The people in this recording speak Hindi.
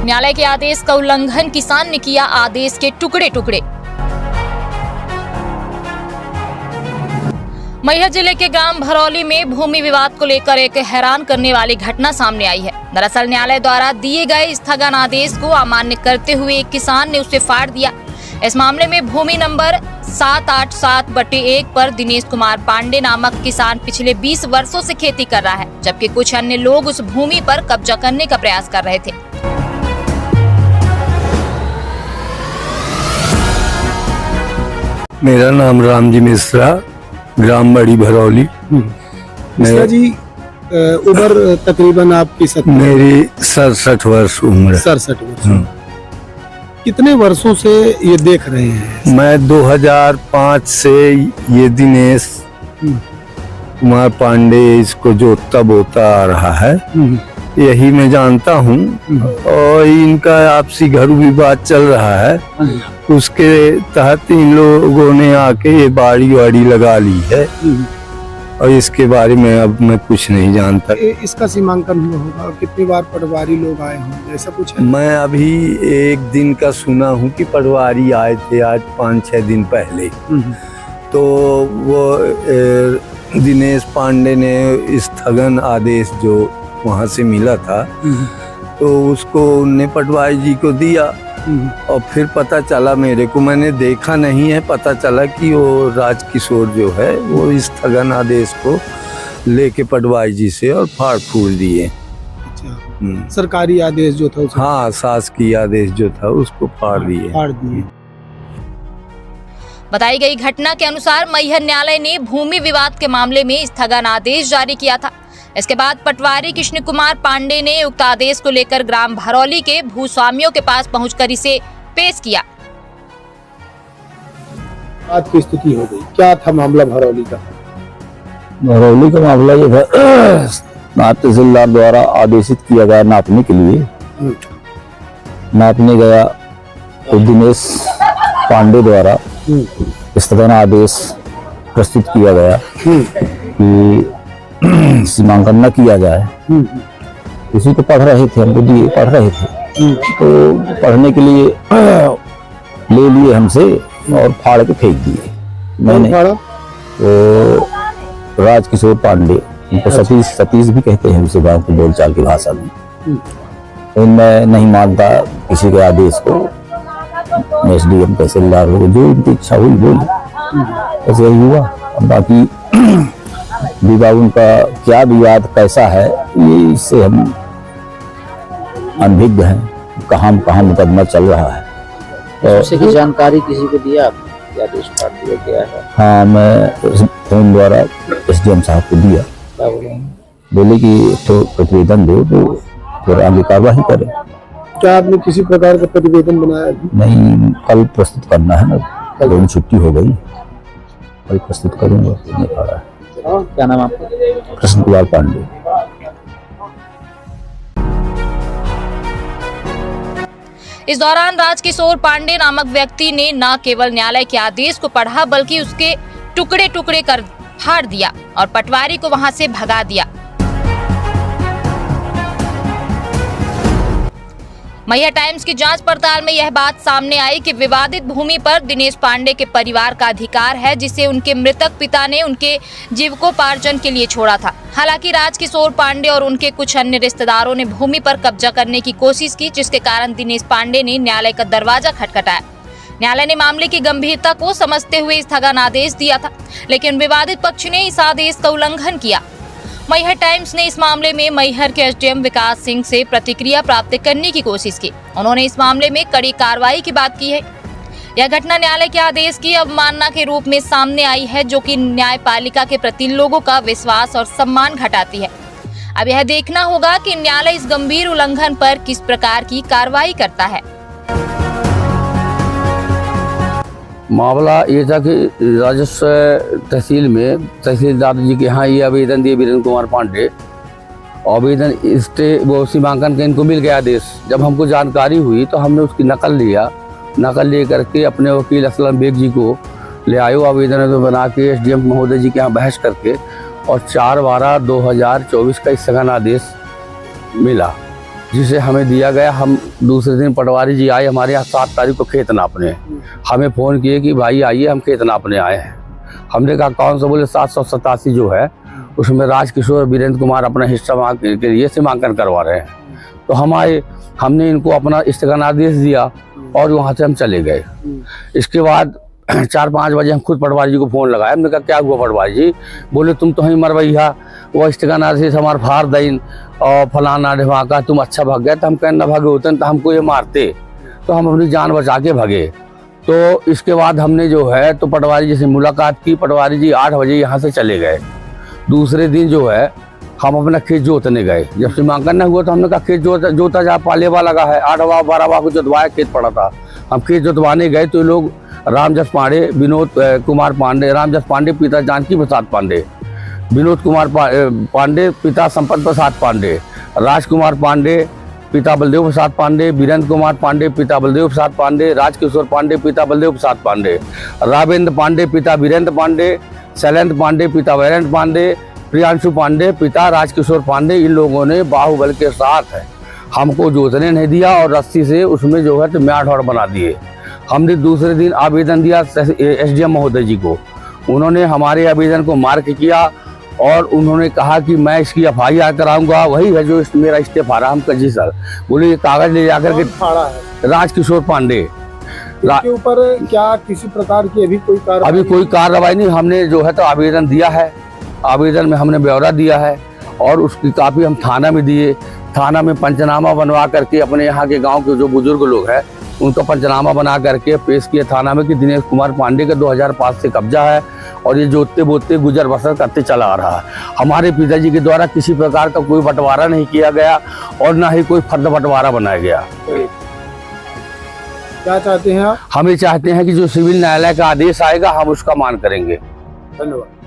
न्यायालय के आदेश का उल्लंघन, किसान ने किया आदेश के टुकड़े टुकड़े। मैहर जिले के ग्राम भरौली में भूमि विवाद को लेकर एक हैरान करने वाली घटना सामने आई है। दरअसल न्यायालय द्वारा दिए गए स्थगन आदेश को अमान्य करते हुए एक किसान ने उसे फाड़ दिया। इस मामले में भूमि नंबर 787/1 पर दिनेश कुमार पांडे नामक किसान पिछले 20 वर्षों से खेती कर रहा है, जबकि कुछ अन्य लोग उस भूमि पर कब्जा करने का प्रयास कर रहे थे। मेरा नाम रामजी मिश्रा, ग्राम बड़ी भरौली। मिश्रा जी, उम्र तकरीबन आपकी मेरी 67 वर्ष उम्र। 67 वर्ष। कितने वर्षों से ये देख रहे हैं? मैं 2005 से ये दिनेश कुमार पांडे इसको जोतता बोता आ रहा है, यही मैं जानता हूँ। और इनका आपसी घरेलू विवाद चल रहा है, उसके तहत इन लोगों ने आके ये बाड़ी वाड़ी लगा ली है और इसके बारे में अब मैं कुछ नहीं जानता। इसका सीमांकन हुआ होगा, कितनी बार पटवारी लोग आए होंगे, ऐसा कुछ है? मैं अभी एक दिन का सुना हूँ कि पटवारी आए थे आज 5-6 दिन पहले। तो वो दिनेश पांडे ने स्थगन आदेश जो वहाँ से मिला था तो उसको उनने पटवारी जी को दिया और फिर पता चला मेरे को, मैंने देखा नहीं है, पता चला कि वो राजकिशोर जो है वो स्थगन आदेश को लेके पटवारी जी से और फाड़ फूड़ दिए। अच्छा, सरकारी आदेश जो था हाँ, शासकीय आदेश जो था उसको फाड़ दिए। बताई गई घटना के अनुसार मैहर न्यायालय ने भूमि विवाद के मामले में स्थगन आदेश जारी किया था। इसके बाद पटवारी कृष्ण कुमार पांडे ने उक्त आदेश को लेकर ग्राम भरौली के भूस्वामियों के पास पहुंचकर इसे पेश किया। आज की स्थिति हो गई, क्या था मामला भरौली का? भरौली का मामला ये था, नायब तहसीलदार द्वारा आदेशित किया गया नापने के लिए। नापने गया तो दिनेश पांडे द्वारा स्थगन आदेश प्रस्तुत किया गया कि सीमांकन न किया जाए। उसी को पढ़ रहे थे, हमको दिए, पढ़ रहे थे। तो पढ़ने के लिए ले लिए हमसे और फाड़ के फेंक दिए। मैंने तो राजकिशोर पांडे, उनको सतीश भी कहते हैं उसे गांव की बोलचाल की भाषा में। तो मैं नहीं मानता किसी के आदेश को, SDM तहसीलदार हो, जो उनकी इच्छा हुई बोली, ऐसे ही हुआ। अब बाकी विवाद उनका क्या विवाद कैसा है ये इससे हम अनभिज्ञ हैं, कहाँ मुकदमा चल रहा है। तो जानकारी किसी को दिया क्या आदेश फाड़ दिया गया है? हाँ, मैं फोन द्वारा SDM साहब को दिया। बोले कि तो प्रतिवेदन दो तो फिर आगे कार्रवाई करें। क्या आपने किसी प्रकार का प्रतिवेदन बनाया? नहीं, कल प्रस्तुत करना है ना, कल छुट्टी हो गई, कल प्रस्तुत करूंगा। क्या नाम आपका? कृष्ण कुमार पांडे। इस दौरान राजकिशोर पांडे नामक व्यक्ति ने न केवल न्यायालय के आदेश को पढ़ा बल्कि उसके टुकड़े टुकड़े कर फाड़ दिया और पटवारी को वहां से भगा दिया। मैहर टाइम्स की जांच पड़ताल में यह बात सामने आई कि विवादित भूमि पर दिनेश पांडे के परिवार का अधिकार है, जिसे उनके मृतक पिता ने उनके जीविकोपार्जन के लिए छोड़ा था। हालांकि राजकिशोर पांडे और उनके कुछ अन्य रिश्तेदारों ने भूमि पर कब्जा करने की कोशिश की, जिसके कारण दिनेश पांडे ने न्यायालय का दरवाजा खटखटाया। न्यायालय ने मामले की गंभीरता को समझते हुए स्थगन आदेश दिया था, लेकिन विवादित पक्ष ने इस आदेश का उल्लंघन किया। मैहर टाइम्स ने इस मामले में मैहर के SDM विकास सिंह से प्रतिक्रिया प्राप्त करने की कोशिश की। उन्होंने इस मामले में कड़ी कार्रवाई की बात की है। यह घटना न्यायालय के आदेश की अवमानना के रूप में सामने आई है, जो कि न्यायपालिका के प्रति लोगों का विश्वास और सम्मान घटाती है। अब यह देखना होगा कि न्यायालय इस गंभीर उल्लंघन पर किस प्रकार की कार्रवाई करता है। मामला ये था कि राजस्व तहसील में तहसीलदार जी के यहाँ ये आवेदन दिए वीरेंद्र कुमार पांडे, आवेदन वो सीमांकन का इनको मिल गया आदेश। जब हमको जानकारी हुई तो हमने उसकी नकल ले करके अपने वकील असलम बेग जी को ले आयो, आवेदन तो बना के SDM महोदय जी के यहाँ बहस करके, और 4/12/2024 का स्थगन आदेश मिला। जिसे हमें दिया गया। हम दूसरे दिन पटवारी जी आए हमारे यहाँ 7 तारीख को खेत नापने। हमें फ़ोन किए कि भाई आइए हम खेत नापने आए हैं। हमने कहा कौन सा? बोले 787 जो है उसमें राजकिशोर वीरेंद्र कुमार अपना हिस्सा के लिए सीमांकन करवा रहे हैं। तो हम आए, हमने इनको अपना स्थगन आदेश दिया और वहाँ से हम चले गए। इसके बाद 4-5 बजे हम खुद पटवारी जी को फ़ोन लगाया। हमने कहा क्या हुआ पटवारी जी? बोले तुम तो ही मरवैया, वो स्थगन आदेश हमारे फार दईन और फलाना ढिमाका, तुम अच्छा भाग गए। तो हम कहना भागे होते तो हमको ये मारते, तो हम अपनी जान बचा के भागे। तो इसके बाद हमने जो है तो पटवारी जी से मुलाकात की। पटवारी जी 8 बजे यहाँ से चले गए। दूसरे दिन जो है हम अपना खेत जोतने गए। जब सीमांकन न हुआ तो हमने कहा खेत जोता जा, पालेवा लगा है, 8वां को जोतवाया खेत पड़ा था। हम खेत जोतवाने गए तो लोग रामजस पांडे, विनोद कुमार पांडे, रामजस पांडे पिता जानकी प्रसाद पांडे, विनोद कुमार पांडे पिता संपत प्रसाद पांडे, राजकुमार पांडे पिता बलदेव प्रसाद पांडे, वीरेंद्र कुमार पांडे पिता बलदेव प्रसाद पांडे, राजकिशोर पांडे पिता बलदेव प्रसाद पांडे, रावेंद्र पांडे पिता वीरेंद्र पांडे, शैलेंद्र पांडे पिता वीरेंद्र पांडे, प्रियांशु पांडे पिता राजकिशोर पांडे, इन लोगों ने बाहुबल के साथ है हमको जोतने नहीं दिया और रस्सी से उसमें जो है तो म्याट और बना दिए। हमने दूसरे दिन आवेदन दिया एसडीएम महोदय जी को। उन्होंने हमारे आवेदन को मार्क किया और उन्होंने कहा कि मैं इसकी FIR कराऊंगा। वही है जो मेरा इस्तीफा रहा। हम कजी सर बोले ये कागज ले जाकर के फाड़ा है राजकिशोर पांडे इसके ऊपर क्या किसी प्रकार की अभी कोई कार्रवाई नहीं। हमने जो है तो आवेदन दिया है, आवेदन में हमने ब्यौरा दिया है और उसकी कापी हम थाना में दिए। थाना में पंचनामा बनवा करके अपने यहाँ के गांव के जो बुजुर्ग लोग हैं उनका पंचनामा बना करके पेश किया थाना में कि दिनेश कुमार पांडे का 2005 से कब्जा है और ये जोतते बोतते गुजर बसर करते चला आ रहा है। हमारे पिताजी के द्वारा किसी प्रकार का कोई बंटवारा नहीं किया गया और ना ही कोई फर्द बंटवारा बनाया गया। क्या चाहते हैं आप? हम ये चाहते हैं कि जो सिविल न्यायालय का आदेश आएगा हम उसका मान करेंगे। धन्यवाद।